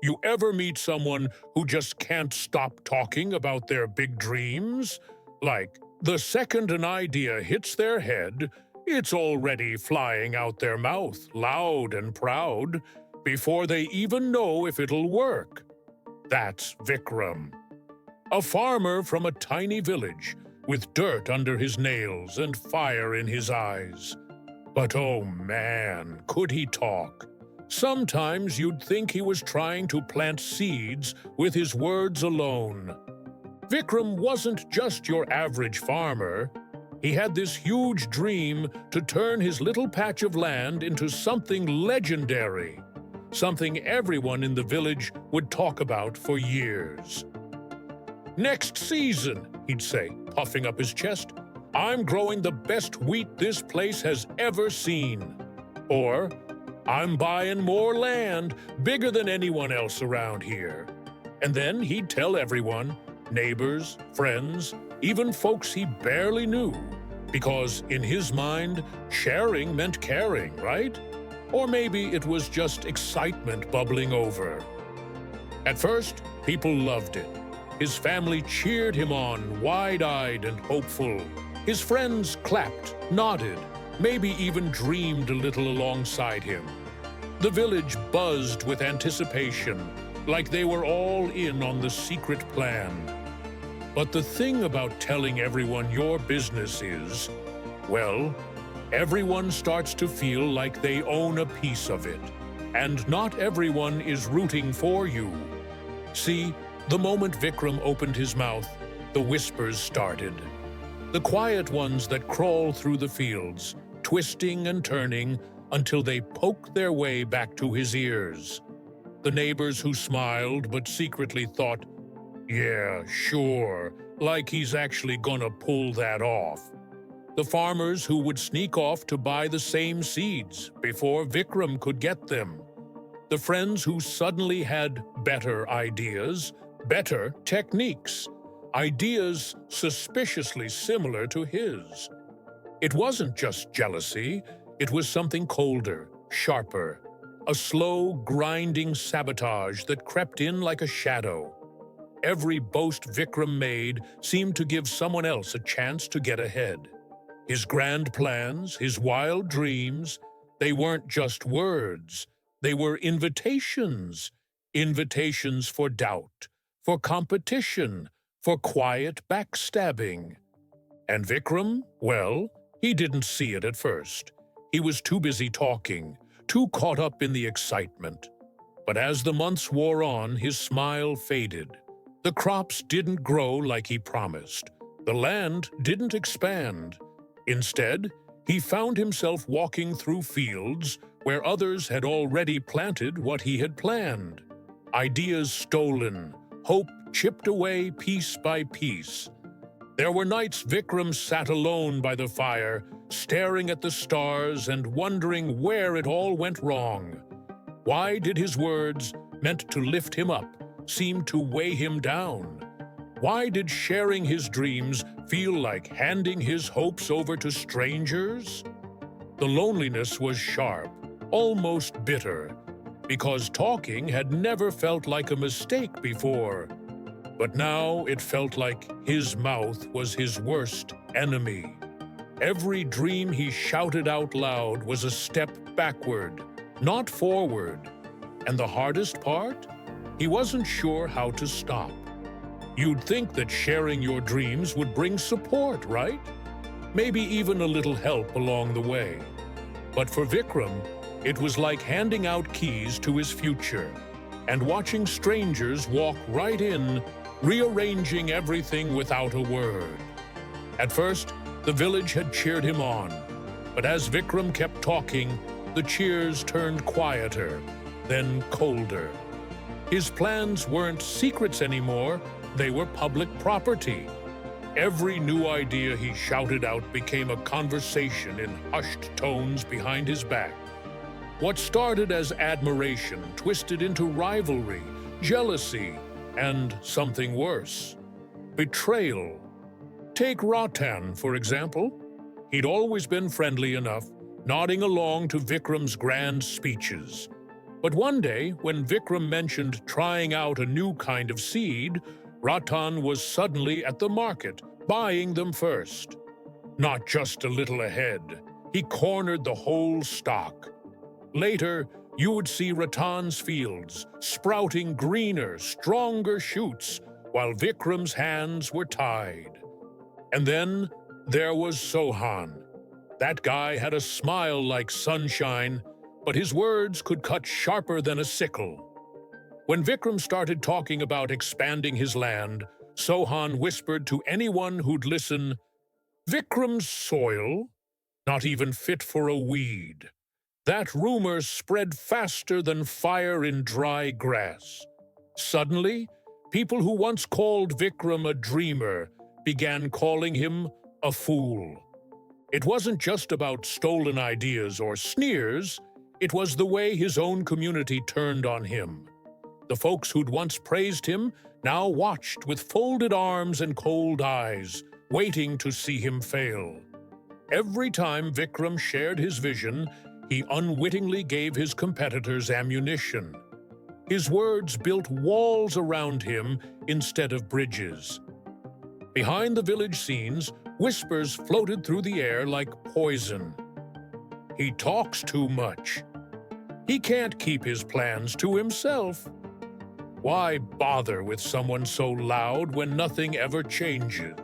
You ever meet someone who just can't stop talking about their big dreams? Like, the second an idea hits their head, it's already flying out their mouth, loud and proud, before they even know if it'll work. That's Vikram, a farmer from a tiny village, with dirt under his nails and fire in his eyes. But oh man, could he talk! Sometimes you'd think he was trying to plant seeds with his words alone. Vikram wasn't just your average farmer. He had this huge dream to turn his little patch of land into something legendary, something everyone in the village would talk about for years. "Next season," he'd say, puffing up his chest, "I'm growing the best wheat this place has ever seen." Or, "I'm buying more land, bigger than anyone else around here." And then he'd tell everyone, neighbors, friends, even folks he barely knew, because in his mind, sharing meant caring, right? Or maybe it was just excitement bubbling over. At first, people loved it. His family cheered him on, wide-eyed and hopeful. His friends clapped, nodded, maybe even dreamed a little alongside him. The village buzzed with anticipation, like they were all in on the secret plan. But the thing about telling everyone your business is, well, everyone starts to feel like they own a piece of it, and not everyone is rooting for you. See, the moment Vikram opened his mouth, the whispers started. The quiet ones that crawl through the fields, twisting and turning until they poke their way back to his ears. The neighbors who smiled but secretly thought, "Yeah, sure, like he's actually gonna pull that off." The farmers who would sneak off to buy the same seeds before Vikram could get them. The friends who suddenly had better ideas, better techniques, ideas suspiciously similar to his. It wasn't just jealousy, it was something colder, sharper, a slow, grinding sabotage that crept in like a shadow. Every boast Vikram made seemed to give someone else a chance to get ahead. His grand plans, his wild dreams, they weren't just words, they were invitations. Invitations for doubt, for competition, for quiet backstabbing. And Vikram, well, he didn't see it at first. He was too busy talking, too caught up in the excitement. But as the months wore on, his smile faded. The crops didn't grow like he promised. The land didn't expand. Instead, he found himself walking through fields where others had already planted what he had planned. Ideas stolen, hope chipped away piece by piece. There were nights Vikram sat alone by the fire, staring at the stars and wondering where it all went wrong. Why did his words, meant to lift him up, seem to weigh him down? Why did sharing his dreams feel like handing his hopes over to strangers? The loneliness was sharp, almost bitter, because talking had never felt like a mistake before. But now it felt like his mouth was his worst enemy. Every dream he shouted out loud was a step backward, not forward. And the hardest part? He wasn't sure how to stop. You'd think that sharing your dreams would bring support, right? Maybe even a little help along the way. But for Vikram, it was like handing out keys to his future and watching strangers walk right in, rearranging everything without a word. At first, the village had cheered him on, but as Vikram kept talking, the cheers turned quieter, then colder. His plans weren't secrets anymore, they were public property. Every new idea he shouted out became a conversation in hushed tones behind his back. What started as admiration twisted into rivalry, jealousy, and something worse, betrayal. Take Ratan, for example. He'd always been friendly enough, nodding along to Vikram's grand speeches. But one day, when Vikram mentioned trying out a new kind of seed, Ratan was suddenly at the market, buying them first. Not just a little ahead, he cornered the whole stock. Later, you would see Ratan's fields sprouting greener, stronger shoots, while Vikram's hands were tied. And then there was Sohan. That guy had a smile like sunshine, but his words could cut sharper than a sickle. When Vikram started talking about expanding his land, Sohan whispered to anyone who'd listen, "Vikram's soil? Not even fit for a weed." That rumor spread faster than fire in dry grass. Suddenly, people who once called Vikram a dreamer began calling him a fool. It wasn't just about stolen ideas or sneers, it was the way his own community turned on him. The folks who'd once praised him now watched with folded arms and cold eyes, waiting to see him fail. Every time Vikram shared his vision, he unwittingly gave his competitors ammunition. His words built walls around him instead of bridges. Behind the village scenes, whispers floated through the air like poison. He talks too much. He can't keep his plans to himself. Why bother with someone so loud when nothing ever changes?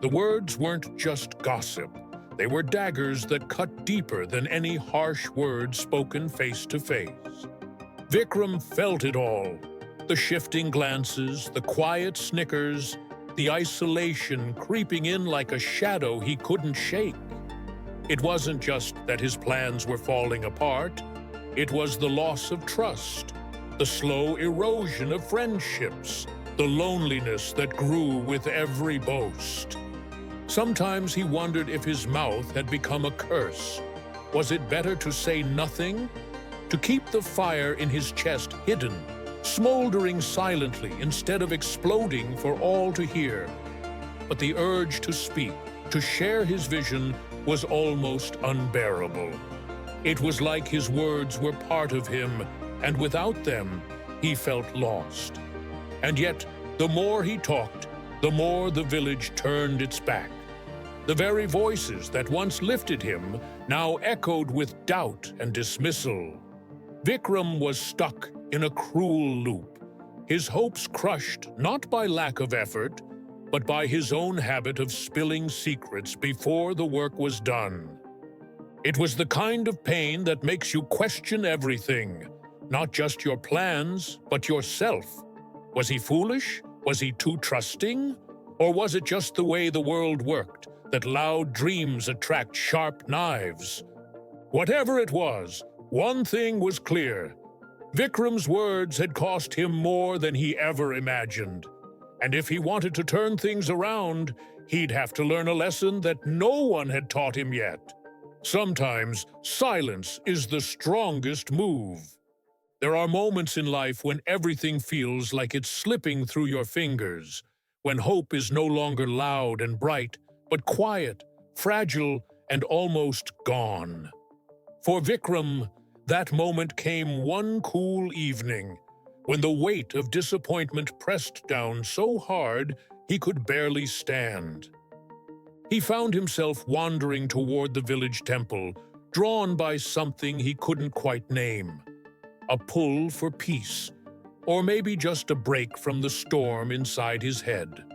The words weren't just gossip. They were daggers that cut deeper than any harsh words spoken face to face. Vikram felt it all. The shifting glances, the quiet snickers, the isolation creeping in like a shadow he couldn't shake. It wasn't just that his plans were falling apart. It was the loss of trust, the slow erosion of friendships, the loneliness that grew with every boast. Sometimes he wondered if his mouth had become a curse. Was it better to say nothing? To keep the fire in his chest hidden, smoldering silently instead of exploding for all to hear? But the urge to speak, to share his vision, was almost unbearable. It was like his words were part of him, and without them, he felt lost. And yet, the more he talked, the more the village turned its back. The very voices that once lifted him now echoed with doubt and dismissal. Vikram was stuck in a cruel loop, his hopes crushed not by lack of effort, but by his own habit of spilling secrets before the work was done. It was the kind of pain that makes you question everything, not just your plans, but yourself. Was he foolish? Was he too trusting? Or was it just the way the world worked, that loud dreams attract sharp knives? Whatever it was, one thing was clear. Vikram's words had cost him more than he ever imagined. And if he wanted to turn things around, he'd have to learn a lesson that no one had taught him yet. Sometimes silence is the strongest move. There are moments in life when everything feels like it's slipping through your fingers, when hope is no longer loud and bright, but quiet, fragile, and almost gone. For Vikram, that moment came one cool evening, when the weight of disappointment pressed down so hard he could barely stand. He found himself wandering toward the village temple, drawn by something he couldn't quite name. A pull for peace, or maybe just a break from the storm inside his head.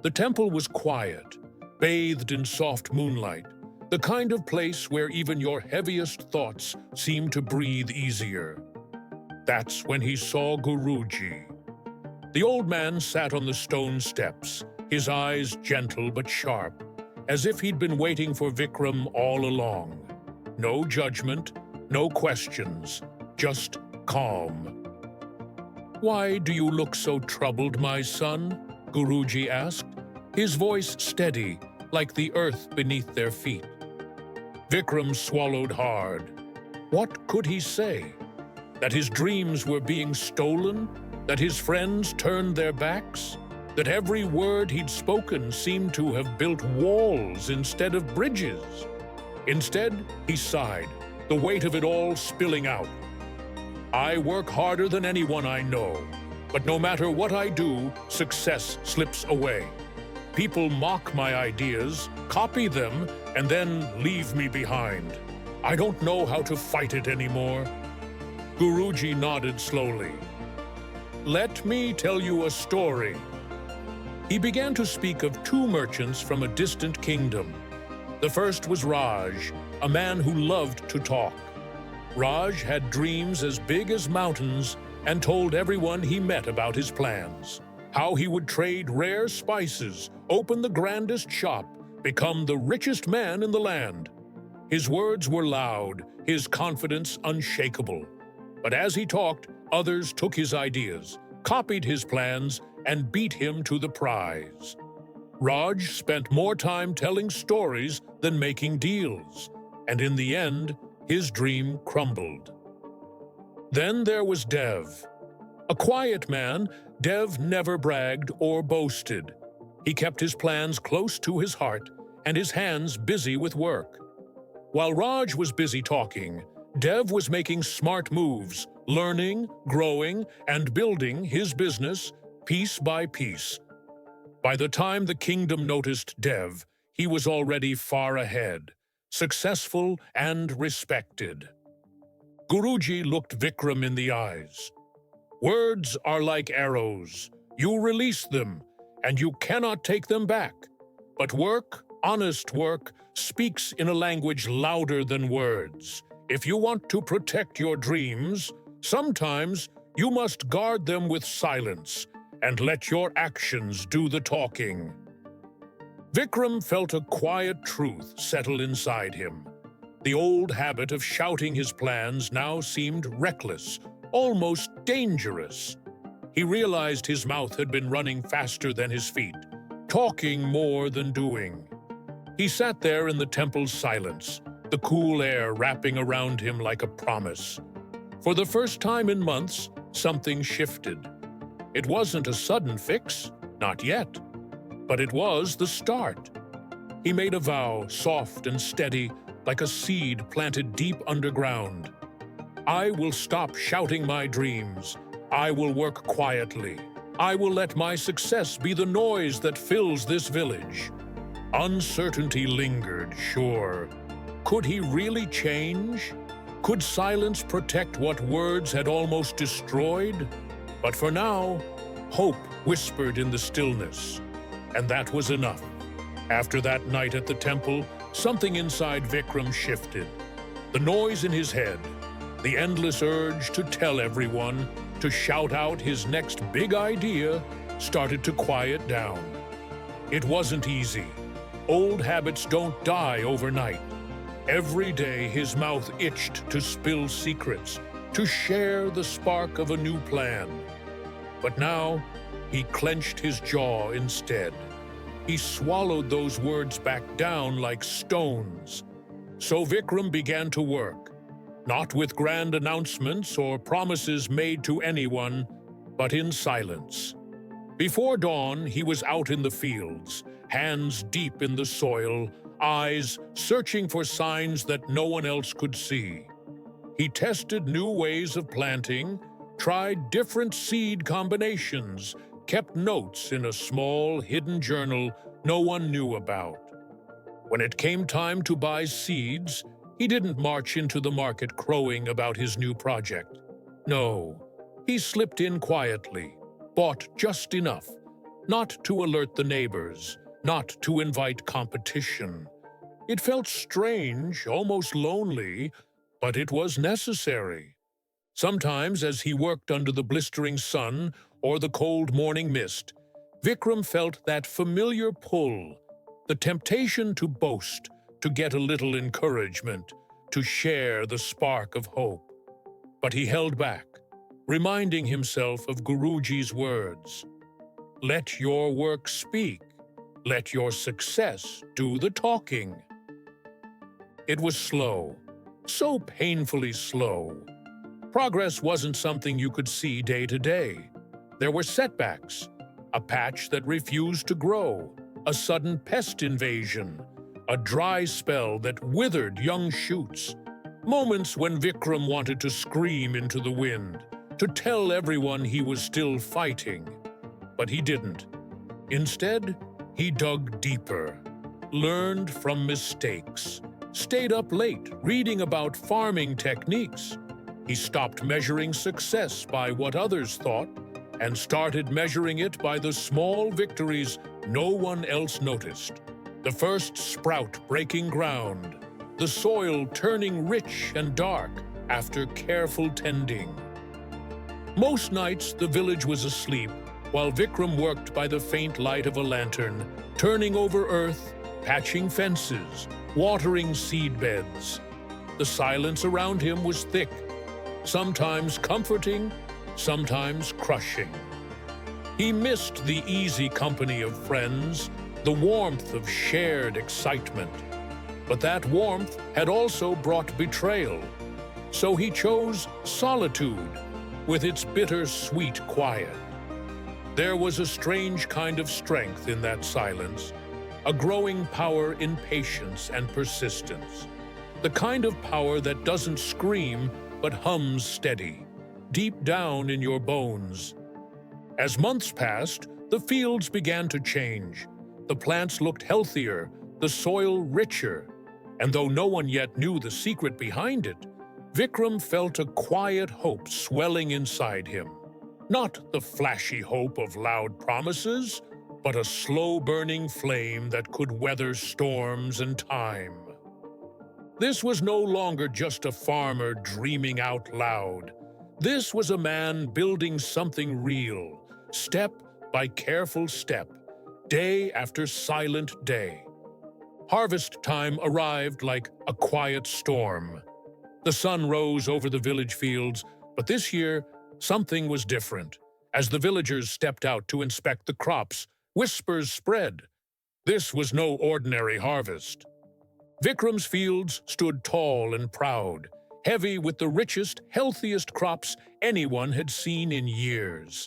The temple was quiet, bathed in soft moonlight, the kind of place where even your heaviest thoughts seem to breathe easier. That's when he saw Guruji. The old man sat on the stone steps, his eyes gentle but sharp, as if he'd been waiting for Vikram all along. No judgment, no questions, just calm. "Why do you look so troubled, my son?" Guruji asked, his voice steady, like the earth beneath their feet. Vikram swallowed hard. What could he say? That his dreams were being stolen? That his friends turned their backs? That every word he'd spoken seemed to have built walls instead of bridges? Instead, he sighed, the weight of it all spilling out. I work harder than anyone I know, but no matter what I do, success slips away. People mock my ideas, copy them, and then leave me behind. I don't know how to fight it anymore." Guruji nodded slowly. "Let me tell you a story." He began to speak of two merchants from a distant kingdom. The first was Raj, a man who loved to talk. Raj had dreams as big as mountains and told everyone he met about his plans. How he would trade rare spices, open the grandest shop, become the richest man in the land. His words were loud, his confidence unshakable. But as he talked, others took his ideas, copied his plans, and beat him to the prize. Raj spent more time telling stories than making deals, and in the end, his dream crumbled. Then there was Dev. A quiet man, Dev never bragged or boasted. He kept his plans close to his heart and his hands busy with work. While Raj was busy talking, Dev was making smart moves, learning, growing, and building his business piece by piece. By the time the kingdom noticed Dev, he was already far ahead, successful and respected. Guruji looked Vikram in the eyes. "Words are like arrows. You release them, and you cannot take them back. But work, honest work, speaks in a language louder than words. If you want to protect your dreams, sometimes you must guard them with silence and let your actions do the talking." Vikram felt a quiet truth settle inside him. The old habit of shouting his plans now seemed reckless, almost dangerous. He realized his mouth had been running faster than his feet, talking more than doing. He sat there in the temple's silence, the cool air wrapping around him like a promise. For the first time in months, something shifted. It wasn't a sudden fix, not yet, but it was the start. He made a vow, soft and steady, like a seed planted deep underground. "I will stop shouting my dreams. I will work quietly. I will let my success be the noise that fills this village." Uncertainty lingered, sure. Could he really change? Could silence protect what words had almost destroyed? But for now, hope whispered in the stillness. And that was enough. After that night at the temple, something inside Vikram shifted. The noise in his head, the endless urge to tell everyone, to shout out his next big idea, started to quiet down. It wasn't easy. Old habits don't die overnight. Every day his mouth itched to spill secrets, to share the spark of a new plan. But now, he clenched his jaw instead. He swallowed those words back down like stones. So Vikram began to work, not with grand announcements or promises made to anyone, but in silence. Before dawn, he was out in the fields, hands deep in the soil, eyes searching for signs that no one else could see. He tested new ways of planting, tried different seed combinations, kept notes in a small, hidden journal no one knew about. When it came time to buy seeds, he didn't march into the market crowing about his new project. No, he slipped in quietly, bought just enough, not to alert the neighbors, not to invite competition. It felt strange, almost lonely, but it was necessary. Sometimes, as he worked under the blistering sun or the cold morning mist, Vikram felt that familiar pull, the temptation to boast, to get a little encouragement, to share the spark of hope. But he held back, reminding himself of Guruji's words. Let your work speak. Let your success do the talking. It was slow, so painfully slow. Progress wasn't something you could see day to day. There were setbacks, a patch that refused to grow, a sudden pest invasion, a dry spell that withered young shoots. Moments when Vikram wanted to scream into the wind, to tell everyone he was still fighting. But he didn't. Instead, he dug deeper, learned from mistakes, stayed up late reading about farming techniques. He stopped measuring success by what others thought and started measuring it by the small victories no one else noticed. The first sprout breaking ground, the soil turning rich and dark after careful tending. Most nights the village was asleep while Vikram worked by the faint light of a lantern, turning over earth, patching fences, watering seed beds. The silence around him was thick, sometimes comforting, sometimes crushing. He missed the easy company of friends, the warmth of shared excitement. But that warmth had also brought betrayal. So he chose solitude with its bitter-sweet quiet. There was a strange kind of strength in that silence, a growing power in patience and persistence. The kind of power that doesn't scream but hums steady, deep down in your bones. As months passed, the fields began to change. The plants looked healthier, the soil richer. And though no one yet knew the secret behind it, Vikram felt a quiet hope swelling inside him. Not the flashy hope of loud promises, but a slow-burning flame that could weather storms and time. This was no longer just a farmer dreaming out loud. This was a man building something real, step by careful step, day after silent day. Harvest time arrived like a quiet storm. The sun rose over the village fields, but this year, something was different. As the villagers stepped out to inspect the crops, whispers spread. This was no ordinary harvest. Vikram's fields stood tall and proud, heavy with the richest, healthiest crops anyone had seen in years.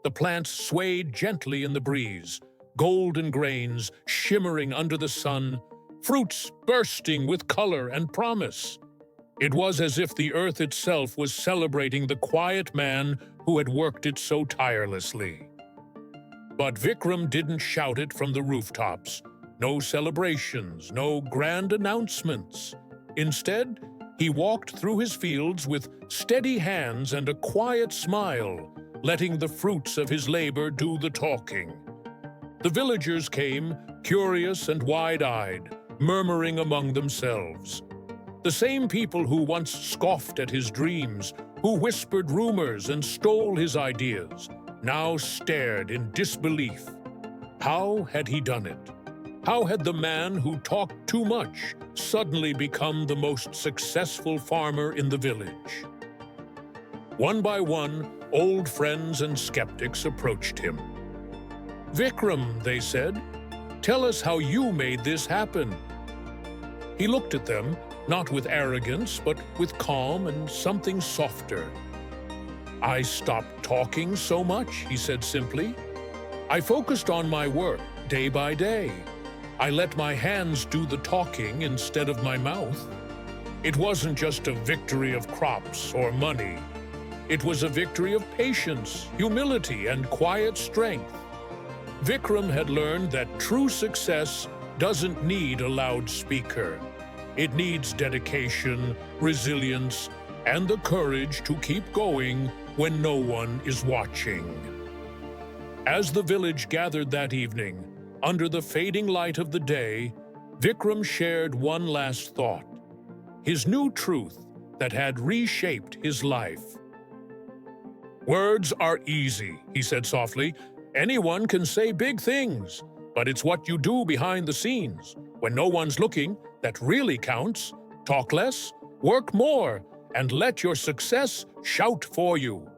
The plants swayed gently in the breeze, golden grains shimmering under the sun, fruits bursting with color and promise. It was as if the earth itself was celebrating the quiet man who had worked it so tirelessly. But Vikram didn't shout it from the rooftops. No celebrations, no grand announcements. Instead, he walked through his fields with steady hands and a quiet smile, letting the fruits of his labor do the talking. The villagers came, curious and wide-eyed, murmuring among themselves. The same people who once scoffed at his dreams, who whispered rumors and stole his ideas, now stared in disbelief. How had he done it? How had the man who talked too much suddenly become the most successful farmer in the village? One by one, old friends and skeptics approached him. "Vikram," they said, "tell us how you made this happen." He looked at them, not with arrogance, but with calm and something softer. "I stopped talking so much," he said simply. "I focused on my work day by day. I let my hands do the talking instead of my mouth. It wasn't just a victory of crops or money. It was a victory of patience, humility, and quiet strength." Vikram had learned that true success doesn't need a loudspeaker. It needs dedication, resilience, and the courage to keep going when no one is watching. As the village gathered that evening, under the fading light of the day, Vikram shared one last thought, his new truth that had reshaped his life. "Words are easy," he said softly. "Anyone can say big things, but it's what you do behind the scenes, when no one's looking, that really counts. Talk less, work more, and let your success shout for you."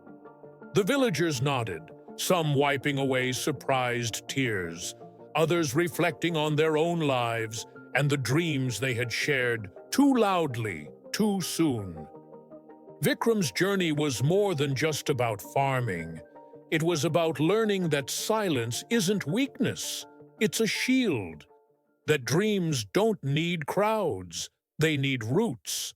The villagers nodded, some wiping away surprised tears, others reflecting on their own lives and the dreams they had shared too loudly, too soon. Vikram's journey was more than just about farming. It was about learning that silence isn't weakness, it's a shield. That dreams don't need crowds, they need roots.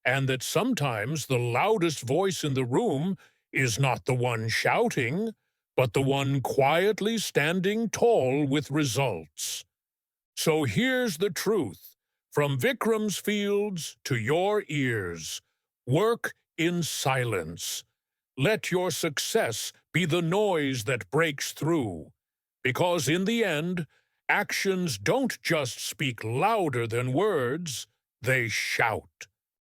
and that sometimes the loudest voice in the room is not the one shouting, but the one quietly standing tall with results. So here's the truth. From Vikram's fields to your ears, work in silence. Let your success be the noise that breaks through. Because in the end, actions don't just speak louder than words, they shout.